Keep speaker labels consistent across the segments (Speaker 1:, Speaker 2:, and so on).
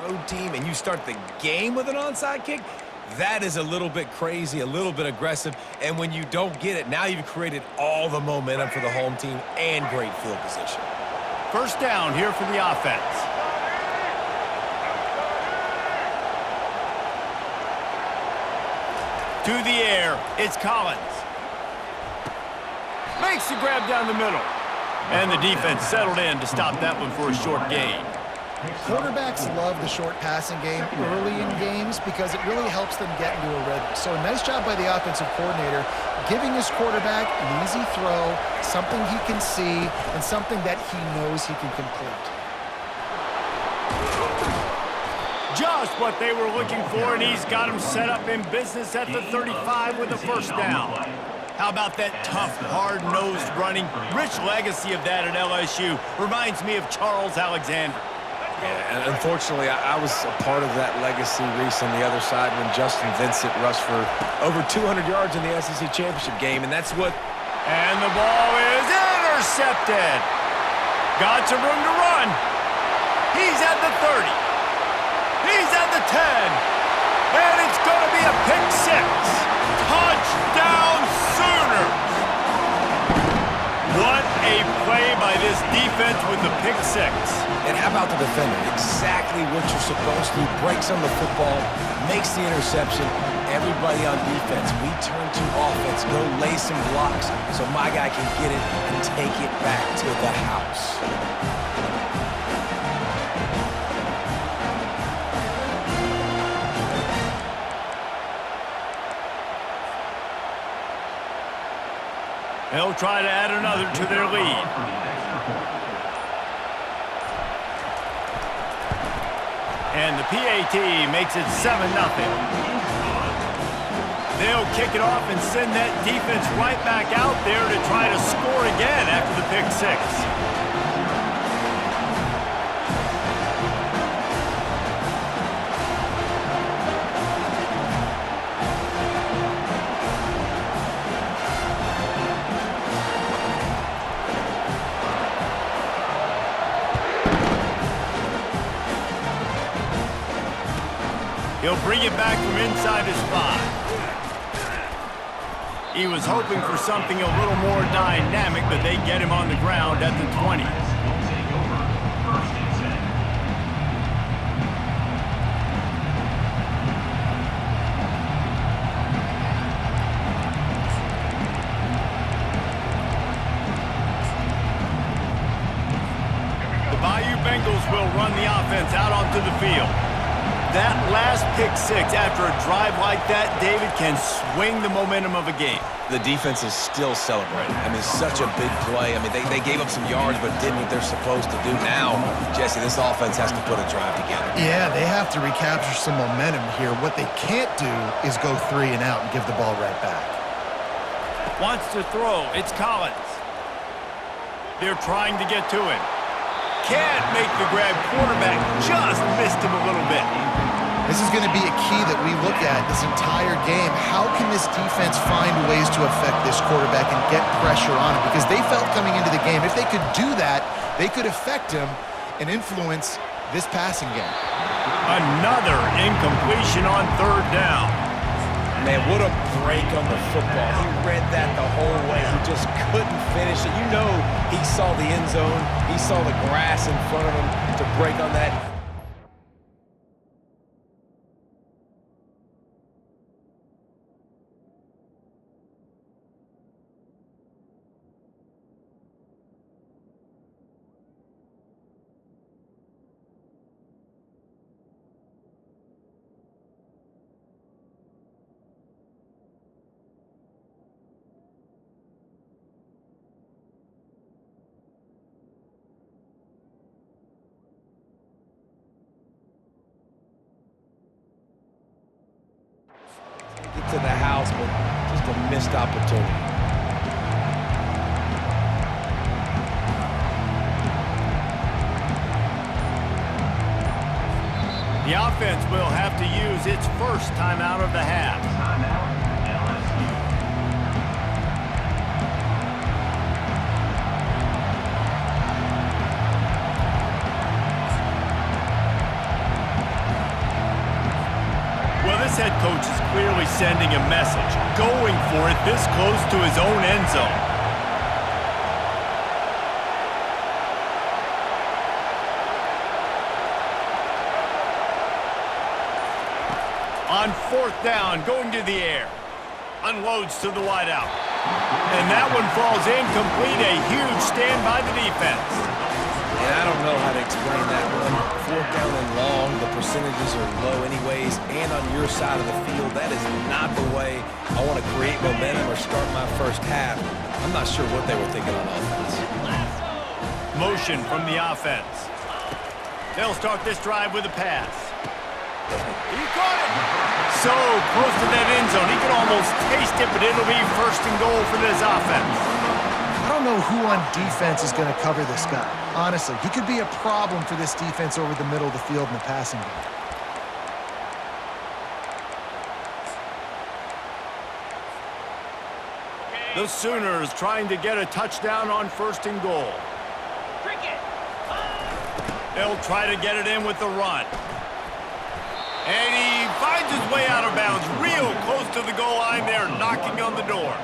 Speaker 1: road team and you start the game with an onside kick, that is a little bit crazy, a little bit aggressive. And when you don't get it, now you've created all the momentum for the home team and great field position.
Speaker 2: First down here for the offense. To the air, it's Collins. Makes the grab down the middle. And the defense settled in to stop that one for a short gain.
Speaker 3: Quarterbacks love the short passing game early in games because it really helps them get into a rhythm. So a nice job by the offensive coordinator giving his quarterback an easy throw, something he can see, and something that he knows he can complete.
Speaker 2: Just what they were looking for, and he's got him set up in business at the 35 with a first down. How about that tough, hard-nosed running? Rich legacy of that at LSU. Reminds me of Charles Alexander.
Speaker 1: Yeah, and unfortunately, I was a part of that legacy, Reese, on the other side when Justin Vincent rushed for over 200 yards in the SEC Championship game, and that's what...
Speaker 2: And the ball is intercepted. Got some room to run. He's at the 30. He's at the 10. And it's going to be a pick six. Touchdown Sooners. What a play by this defense with the pick six.
Speaker 1: And how about the defender? Exactly what you're supposed to do. Breaks on the football, makes the interception. Everybody on defense, we turn to offense. Go lay some blocks so my guy can get it and take it back to the house.
Speaker 2: They'll try to add another to their lead. And the PAT makes it 7-0. They'll kick it off and send that defense right back out there to try to score again after the pick six. He'll bring it back from inside his 5. He was hoping for something a little more dynamic, but they get him on the ground at the 20. The Bayou Bengals will run the offense out onto the field. That last pick six after a drive like that, David, can swing the momentum of a game.
Speaker 1: The defense is still celebrating. I mean, such a big play. I mean, they gave up some yards but did what they're supposed to do. Now, Jesse, this offense has to put a drive together.
Speaker 3: Yeah, they have to recapture some momentum here. What they can't do is go 3 and out and give the ball right back.
Speaker 2: Wants to throw. It's Collins. They're trying to get to him. Can't make the grab. Quarterback just missed him a little bit.
Speaker 3: This is going to be a key that we look at this entire game. How can this defense find ways to affect this quarterback and get pressure on him? Because they felt coming into the game, if they could do that, they could affect him and influence this passing game.
Speaker 2: Another incompletion on third down.
Speaker 1: Man, what a break on the football. He read that the whole way. He just couldn't finish it. You know he saw the end zone. He saw the grass in front of him to break on that. To the house, but just a missed opportunity.
Speaker 2: The offense will have to use its first timeout of the half. This head coach is clearly sending a message, going for it this close to his own end zone. On 4th down, going to the air. Unloads to the wideout. And that one falls incomplete. A huge stand by the defense.
Speaker 1: And I don't know how to explain that one. 4th down and long, the percentages are low anyways, and on your side of the field, that is not the way I want to create momentum or start my first half. I'm not sure what they were thinking on offense.
Speaker 2: Motion from the offense. They'll start this drive with a pass. He caught it. So close to that end zone. He can almost taste it, but it'll be 1st and goal for this offense.
Speaker 3: I don't know who on defense is going to cover this guy. Honestly, he could be a problem for this defense over the middle of the field in the passing game.
Speaker 2: The Sooners trying to get a touchdown on 1st and goal. They'll try to get it in with the run. And he finds his way out of bounds real close to the goal line there, knocking on the door.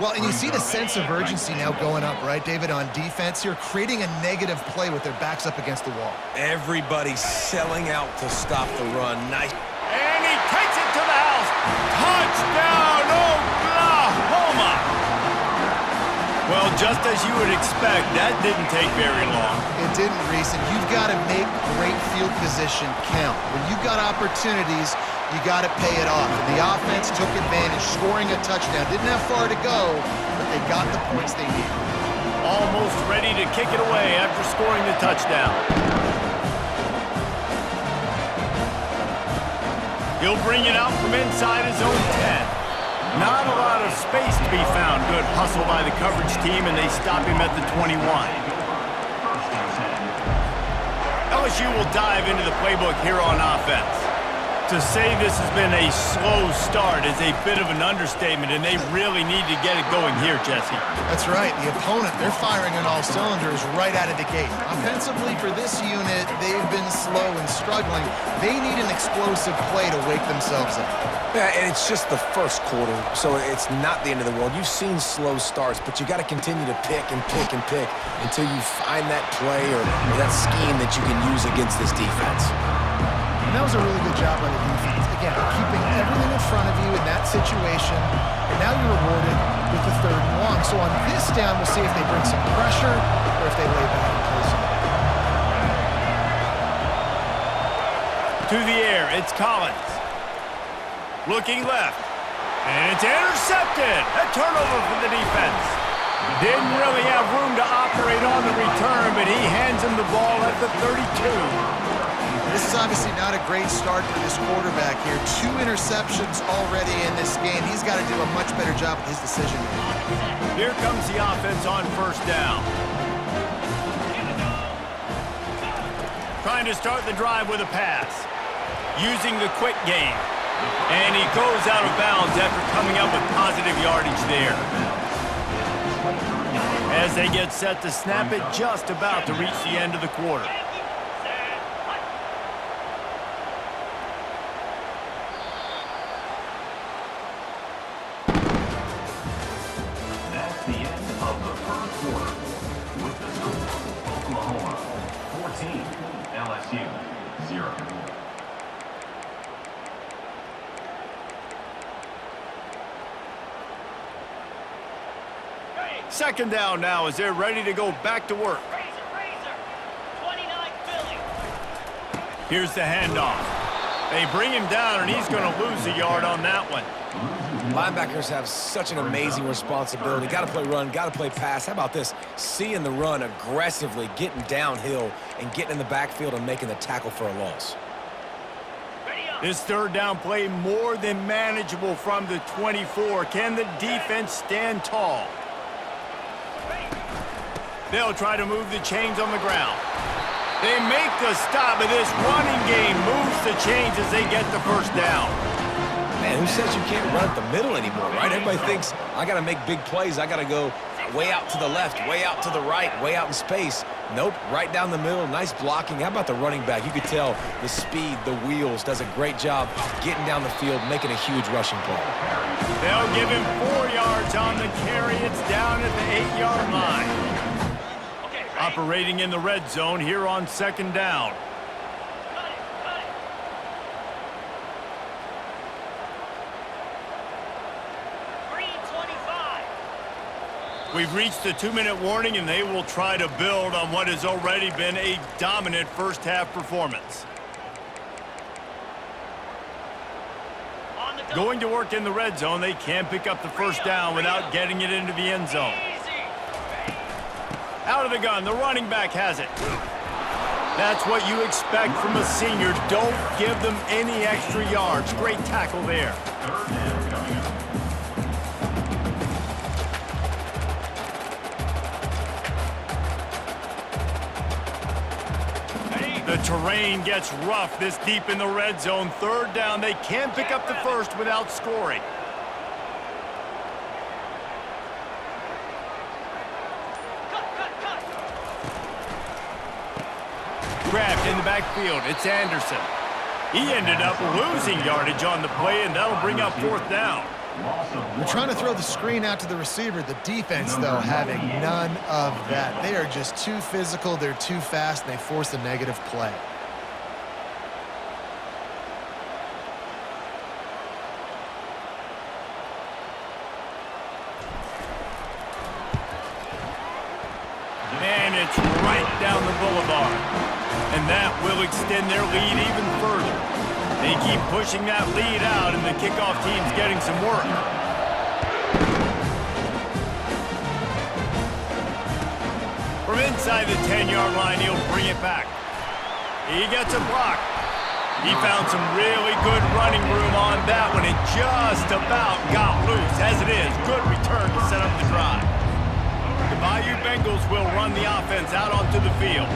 Speaker 3: Well, and you see the sense of urgency now going up, right, David, on defense here, creating a negative play with their backs up against the wall.
Speaker 1: Everybody's selling out to stop the run. Nice.
Speaker 2: And he takes it to the house. Touchdown, Oklahoma! Well, just as you would expect, that didn't take very long.
Speaker 3: It didn't, Reese, and you've got to make great field position count. When you've got opportunities, you got to pay it off. And the offense took advantage, scoring a touchdown. Didn't have far to go, but they got the points they needed.
Speaker 2: Almost ready to kick it away after scoring the touchdown. He'll bring it out from inside his own 10. Not a lot of space to be found. Good hustle by the coverage team, and they stop him at the 21. LSU will dive into the playbook here on offense. To say this has been a slow start is a bit of an understatement, and they really need to get it going here, Jesse.
Speaker 3: That's right. The opponent, they're firing on all cylinders right out of the gate. Offensively, for this unit, they've been slow and struggling. They need an explosive play to wake themselves up.
Speaker 1: Yeah, and it's just the first quarter, so it's not the end of the world. You've seen slow starts, but you got to continue to pick and pick and pick until you find that play or that scheme that you can use against this defense.
Speaker 3: And that was a really good job by the defense. Again, keeping everything in front of you in that situation, and now you're rewarded with the 3rd and long. So on this down, we'll see if they bring some pressure or if they lay back and play some.
Speaker 2: To the air, it's Collins. Looking left, and it's intercepted. A turnover for the defense. Didn't really have room to operate on the return, but he hands him the ball at the 32.
Speaker 3: This is obviously not a great start for this quarterback here. 2 interceptions already in this game. He's got to do a much better job with his decision-making.
Speaker 2: Here comes the offense on 1st down. Trying to start the drive with a pass. Using the quick game. And he goes out of bounds after coming up with positive yardage there. As they get set to snap it, just about to reach the end of the quarter.
Speaker 4: That's the end of the 1st quarter. With the score, Oklahoma 14, LSU 0.
Speaker 2: 2nd down now as they're ready to go back to work.
Speaker 5: 29 Philly.
Speaker 2: Here's the handoff. They bring him down, and he's going to lose a yard on that one.
Speaker 1: Linebackers have such an amazing responsibility. Got to play run, got to play pass. How about this? Seeing the run aggressively, getting downhill, and getting in the backfield and making the tackle for a loss.
Speaker 2: This 3rd down play more than manageable from the 24. Can the defense stand tall? They'll try to move the chains on the ground. They make the stop, but this running game moves the chains as they get the 1st down.
Speaker 1: Man, who says you can't run at the middle anymore, right? Everybody thinks, I got to make big plays. I got to go way out to the left, way out to the right, way out in space. Nope, right down the middle. Nice blocking. How about the running back? You could tell the speed, the wheels, does a great job getting down the field, making a huge rushing play.
Speaker 2: They'll give him 4 yards on the carry. It's down at the 8-yard line.
Speaker 5: Okay, ready?
Speaker 2: Operating in the red zone here on 2nd down.
Speaker 5: Cut it, cut it. Green 25.
Speaker 2: We've reached the 2-minute warning, and they will try to build on what has already been a dominant first-half performance.
Speaker 5: On the double.
Speaker 2: Going to work in the red zone, they can pick up the first down without getting it into the end zone.
Speaker 5: Easy.
Speaker 2: Out of the gun, the running back has it. That's what you expect from a senior. Don't give them any extra yards. Great tackle there.
Speaker 4: Third down coming up.
Speaker 2: The terrain gets rough this deep in the red zone. 3rd down, they can pick up the first without scoring.
Speaker 5: Cut.
Speaker 2: Grabbed in the backfield, it's Anderson. He ended up losing yardage on the play, and that'll bring up 4th down.
Speaker 3: They're trying to throw the screen out to the receiver. The defense, though, having none of that. They are just too physical. They're too fast, and they force a negative play.
Speaker 2: And it's right down the boulevard. And that will extend their lead even further. They keep pushing that lead out, and the kickoff team's getting some work. From inside the 10-yard line, he'll bring it back. He gets a block. He found some really good running room on that one and just about got loose. As it is, good return to set up the drive. The Bayou Bengals will run the offense out onto the field.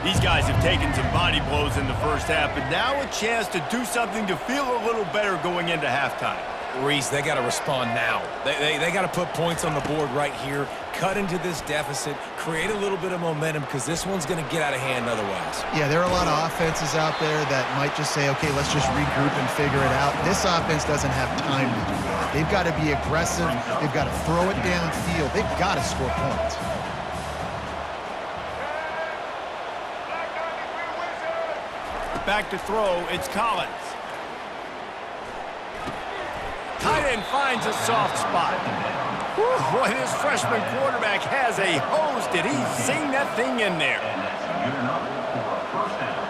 Speaker 2: These guys have taken some body blows in the first half, but now a chance to do something to feel a little better going into halftime.
Speaker 1: Reese, they got to respond now. They got to put points on the board right here, cut into this deficit, create a little bit of momentum, because this one's going to get out of hand otherwise.
Speaker 3: Yeah, there are a lot of offenses out there that might just say, okay, let's just regroup and figure it out. This offense doesn't have time to do that. They've got to be aggressive. They've got to throw it downfield. They've got to score points.
Speaker 2: Back to throw, it's Collins. Tight end finds a soft spot. Whew, boy, this freshman quarterback has a hose. Did he sing that thing in there?
Speaker 4: And that's good enough for a first down.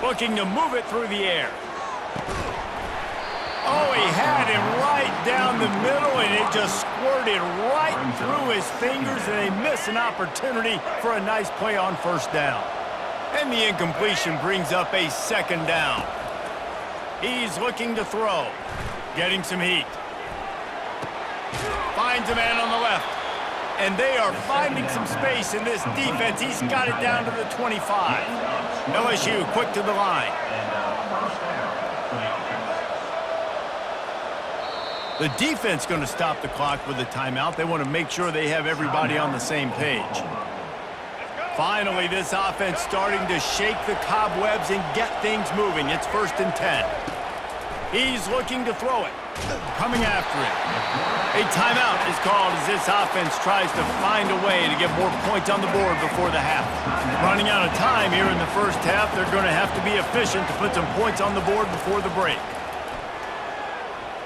Speaker 2: Looking to move it through the air. Oh, he had him right down the middle, and it just squirted right through his fingers, and they miss an opportunity for a nice play on first down. And the incompletion brings up a 2nd down. He's looking to throw. Getting some heat. Finds a man on the left. And they are finding some space in this defense. He's got it down to the 25. LSU quick to the line.
Speaker 4: First down for the offense.
Speaker 2: The defense going to stop the clock with a timeout. They want to make sure they have everybody on the same page. Finally, this offense starting to shake the cobwebs and get things moving. It's 1st and 10. He's looking to throw it. Coming after it. A timeout is called as this offense tries to find a way to get more points on the board before the half. Running out of time here in the first half, they're going to have to be efficient to put some points on the board before the break.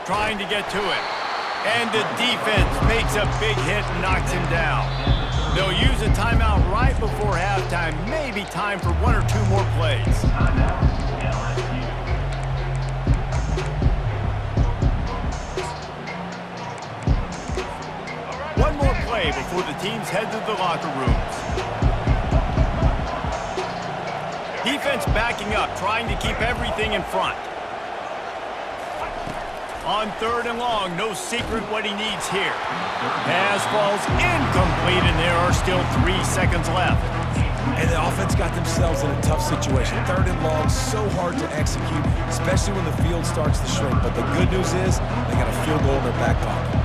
Speaker 2: Trying to get to it. And the defense makes a big hit and knocks him down. They'll use a timeout right before halftime. Maybe time for 1 or 2 more plays.
Speaker 4: LSU.
Speaker 2: One more play before the teams head to the locker rooms. Defense backing up, trying to keep everything in front. On 3rd and long, no secret what he needs here. Pass falls incomplete, and there are still 3 seconds left.
Speaker 1: And the offense got themselves in a tough situation. 3rd and long, so hard to execute, especially when the field starts to shrink. But the good news is they got a field goal in their back pocket.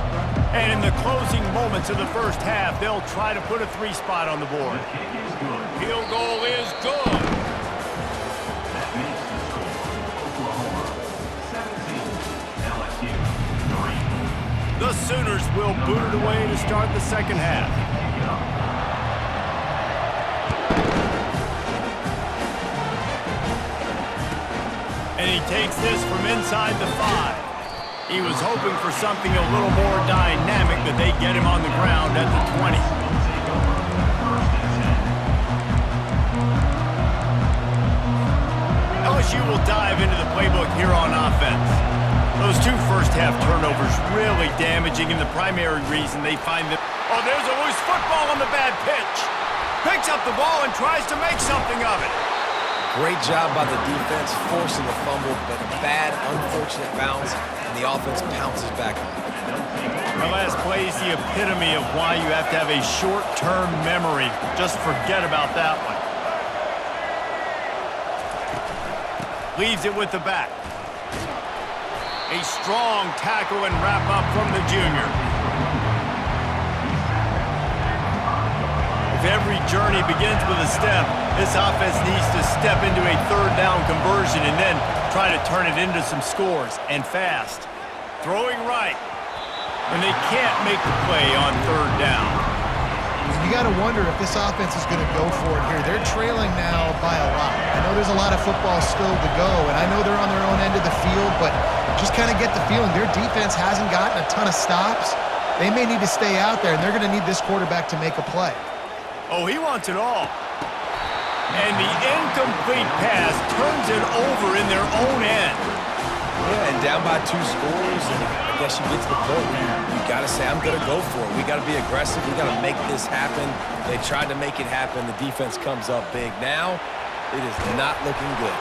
Speaker 2: And in the closing moments of the first half, they'll try to put a 3-spot on the board.
Speaker 4: The kick is good.
Speaker 2: Field goal is good.
Speaker 4: That makes the score Oklahoma 17, LSU 3.
Speaker 2: The Sooners will boot it away to start the second half.
Speaker 4: Kick it off.
Speaker 2: And he takes this from inside the 5. He was hoping for something a little more dynamic, but they get him on the ground at the 20. LSU will dive into the playbook here on offense. Those 2 first-half turnovers really damaging, and the primary reason they find that... Oh, there's a loose football on the bad pitch. Picks up the ball and tries to make something of it.
Speaker 1: Great job by the defense forcing the fumble, but a bad, unfortunate bounce, and the offense pounces back on it.
Speaker 2: The last play is the epitome of why you have to have a short-term memory. Just forget about that one. Leaves it with the back. A strong tackle and wrap-up from the junior. If every journey begins with a step, this offense needs to step into a third-down conversion and then try to turn it into some scores, and fast. Throwing right. And they can't make the play on third down.
Speaker 3: You got to wonder if this offense is going to go for it here. They're trailing now by a lot. I know there's a lot of football still to go, and I know they're on their own end of the field, but just kind of get the feeling their defense hasn't gotten a ton of stops. They may need to stay out there, and they're going to need this quarterback to make a play.
Speaker 2: Oh, he wants it all. And the incomplete pass turns it over in their own end.
Speaker 1: Yeah, and down by 2 scores, and I guess you get to the point where you got to say, I'm going to go for it. We got to be aggressive. We got to make this happen. They tried to make it happen. The defense comes up big. Now, it is not looking good.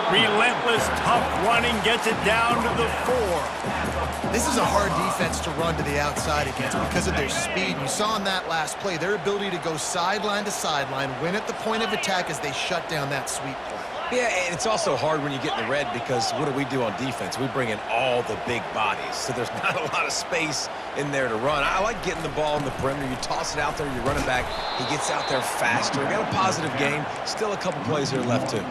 Speaker 2: Relentless, tough running gets it down to the 4.
Speaker 3: This is a hard defense to run to the outside against because of their speed. You saw in that last play, their ability to go sideline to sideline, win at the point of attack as they shut down that sweep play.
Speaker 1: Yeah, and it's also hard when you get in the red because what do we do on defense? We bring in all the big bodies, so there's not a lot of space in there to run. I like getting the ball in the perimeter. You toss it out there, you run it back. He gets out there faster. We got a positive game. Still a couple plays here left, too.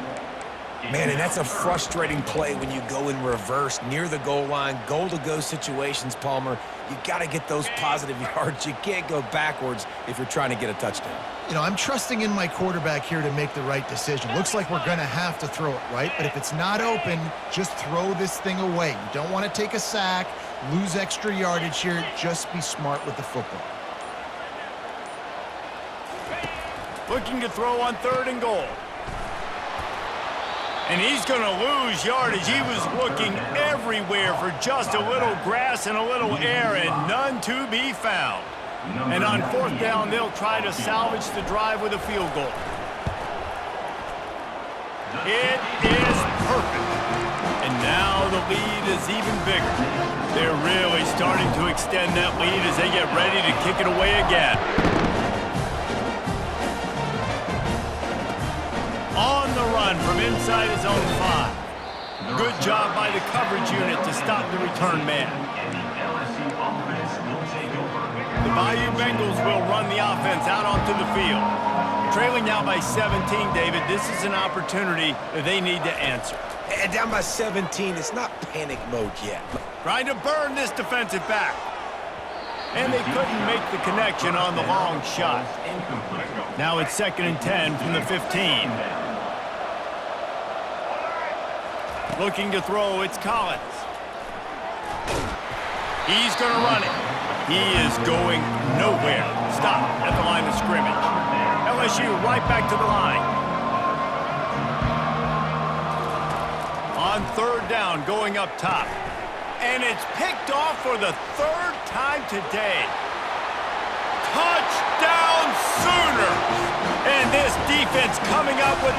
Speaker 1: Man, and that's a frustrating play when you go in reverse near the goal line, goal-to-go situations, Palmer. You got to get those positive yards. You can't go backwards if you're trying to get a touchdown.
Speaker 3: You know, I'm trusting in my quarterback here to make the right decision. Looks like we're going to have to throw it, right? But if it's not open, just throw this thing away. You don't want to take a sack, lose extra yardage here. Just be smart with the football.
Speaker 2: Looking to throw on 3rd and goal. And he's going to lose yardage. He was looking everywhere for just a little grass and a little air, and none to be found. And on 4th down, they'll try to salvage the drive with a field goal. It is perfect. And now the lead is even bigger. They're really starting to extend that lead as they get ready to kick it away again. On the run from inside his own 5. Good job by the coverage unit to stop the return man. The Bayou Bengals will run the offense out onto the field. Trailing now by 17, David, this is an opportunity that they need to answer.
Speaker 1: And down by 17, it's not panic mode yet.
Speaker 2: Trying to burn this defensive back. And they couldn't make the connection on the long shot. Now it's 2nd and 10 from the 15. Looking to throw, it's Collins. He's going to run it. He is going nowhere. Stop at the line of scrimmage. LSU right back to the line. On 3rd down, going up top. And it's picked off for the 3rd time today. Touchdown Sooners! And this defense coming up with